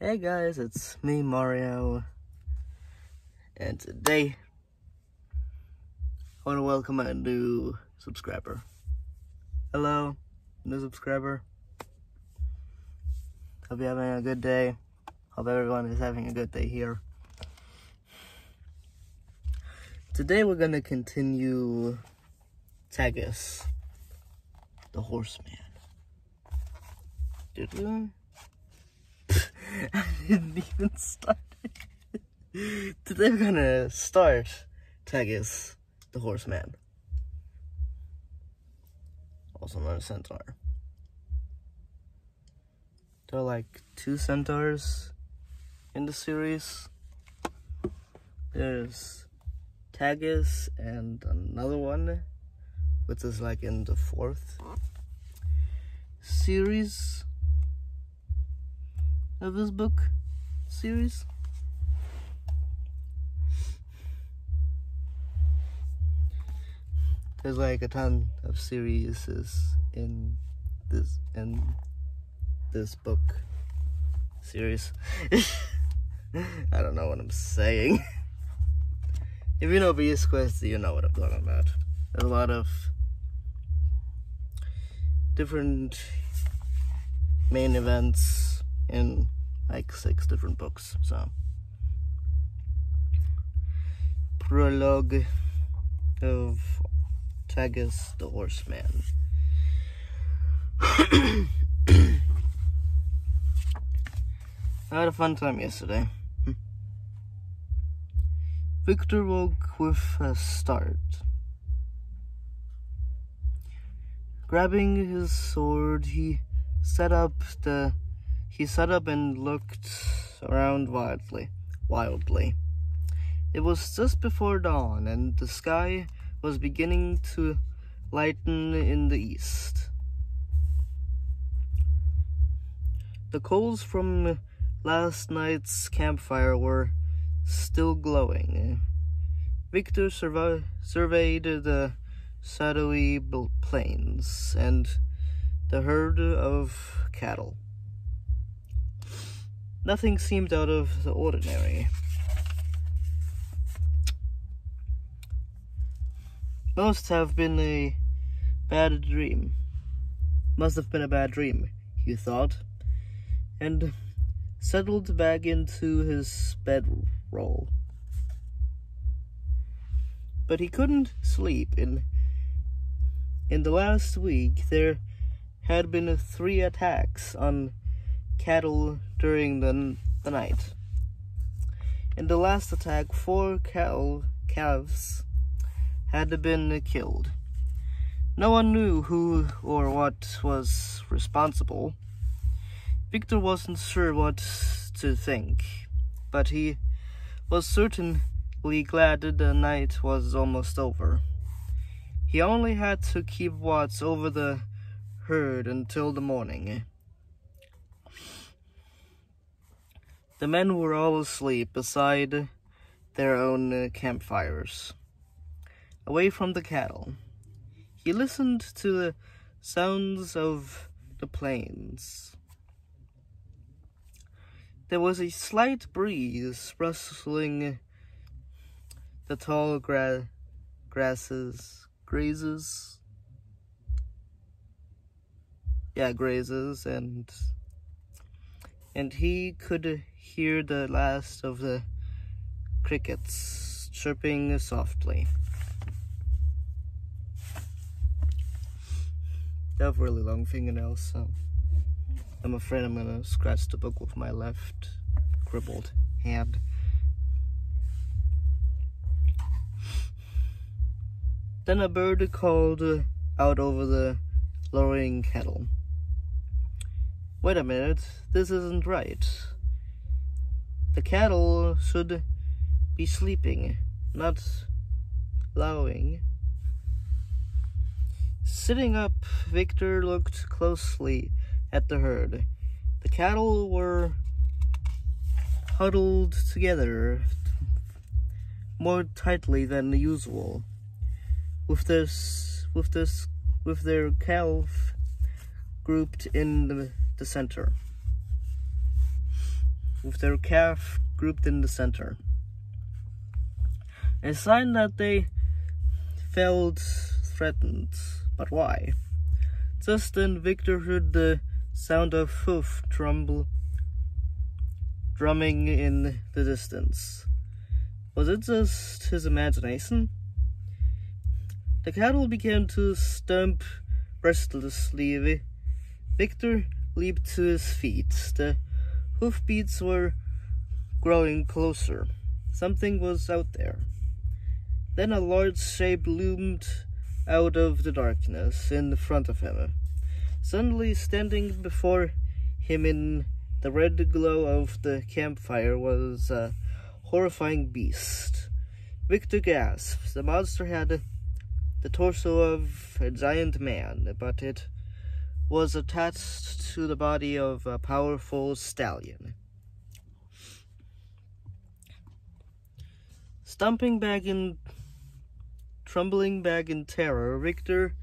Hey guys, it's me, Mario, and today I want to welcome a new subscriber. Hello, new subscriber. Hope you're having a good day. Hope everyone is having a good day here. Today we're gonna continue Tegus, the horseman. Did we? I didn't even start. Today we're gonna start Tegus, the horseman, also known as centaur. There are like 2 centaurs in the series. There's Tegus and another one, which is like in the 4th series of this book series. There's like a ton of series in this book series. I don't know what I'm saying. If you know Beast Quest, you know what I'm talking about. There's a lot of different main events in like 6 different books. So, Prologue of Tegus the Horseman. I had a fun time yesterday. Victor woke with a start. Grabbing his sword, he sat up and looked around wildly. It was just before dawn, and the sky was beginning to lighten in the east. The coals from last night's campfire were still glowing. Victor surveyed the shadowy plains and the herd of cattle. Nothing seemed out of the ordinary. Must have been a bad dream. Must have been a bad dream, he thought, and settled back into his bedroll. But he couldn't sleep. In the last week, there had been 3 attacks on cattle during the night. In the last attack, 4 calves had been killed. No one knew who or what was responsible. Victor wasn't sure what to think, but he was certainly glad that the night was almost over. He only had to keep watch over the herd until the morning. The men were all asleep beside their own campfires, away from the cattle. He listened to the sounds of the plains. There was a slight breeze rustling the tall grazes, and he could hear the last of the crickets chirping softly. I have really long fingernails, so I'm afraid I'm gonna scratch the book with my left crippled hand. Then a bird called out over the lowering cattle. Wait a minute, this isn't right. The cattle should be sleeping, not lowing. Sitting up, Victor looked closely at the herd. The cattle were huddled together more tightly than usual, with their calf grouped in the center. with their calf grouped in the center. A sign that they felt threatened. But why? Just then Victor heard the sound of hoof drumming in the distance. Was it just his imagination? The cattle began to stamp restlessly. Victor leaped to his feet. The hoofbeats were growing closer. Something was out there. Then a large shape loomed out of the darkness in front of him. Suddenly, standing before him in the red glow of the campfire was a horrifying beast. Victor gasped. The monster had the torso of a giant man, but it was attached to the body of a powerful stallion. Trembling back in terror, Victor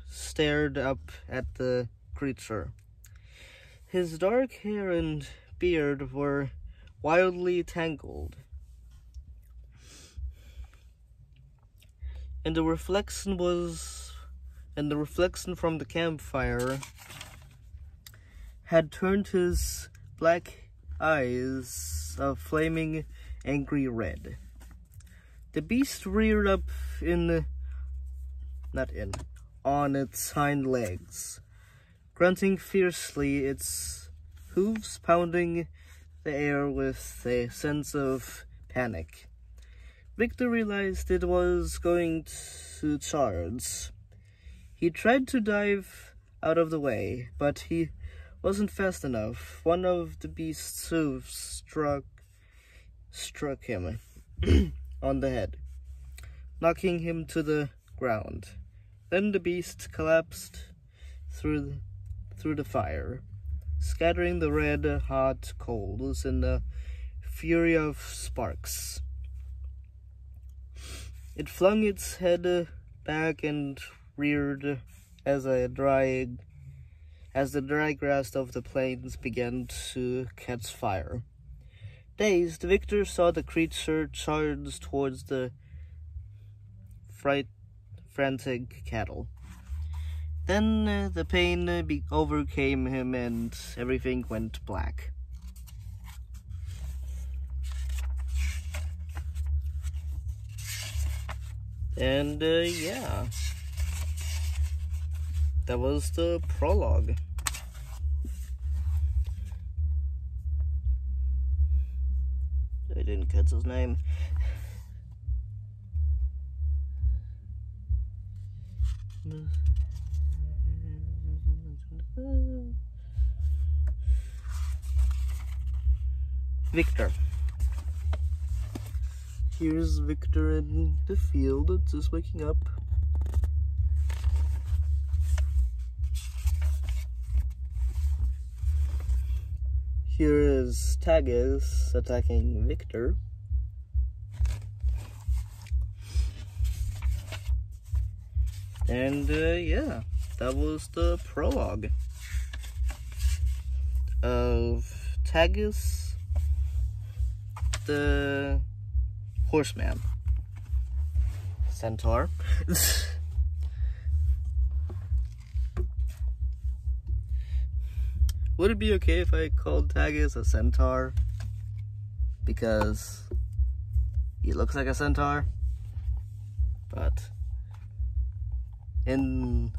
stared up at the creature. His dark hair and beard were wildly tangled, and the reflection from the campfire had turned his black eyes a flaming, angry red. The beast reared up on its hind legs, grunting fiercely, its hooves pounding the air with a sense of panic. Victor realized it was going to charge. He tried to dive out of the way, but he wasn't fast enough. One of the beast's hooves struck him on the head, knocking him to the ground. Then the beast collapsed through the fire, scattering the red-hot coals in a fury of sparks. It flung its head back and reared as the dry grass of the plains began to catch fire. Dazed, Victor saw the creature charge towards the frantic cattle. Then the pain overcame him and everything went black. And yeah, that was the prologue. I didn't catch his name. Victor. Here's Victor in the field, just waking up. Here is Tegus attacking Victor. And yeah, that was the prologue of Tegus, the horseman, centaur. Would it be okay if I called Tegus a centaur? Because he looks like a centaur. But in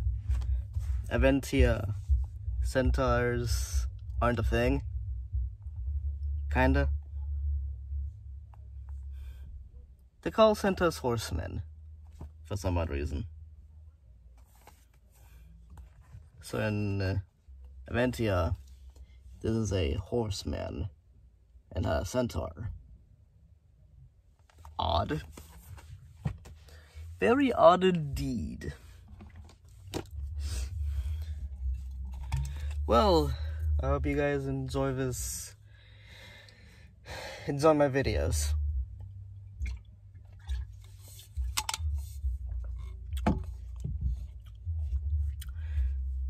Aventia, centaurs aren't a thing. Kinda. They call centaurs horsemen for some odd reason. So in Aventia, this is a horseman and a centaur. Odd. Very odd indeed. Well, I hope you guys enjoy my videos.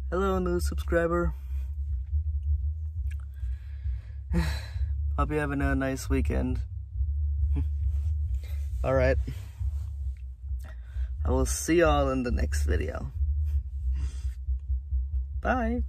Hello, new subscriber. Hope you're having a nice weekend. Alright. I will see y'all in the next video. Bye.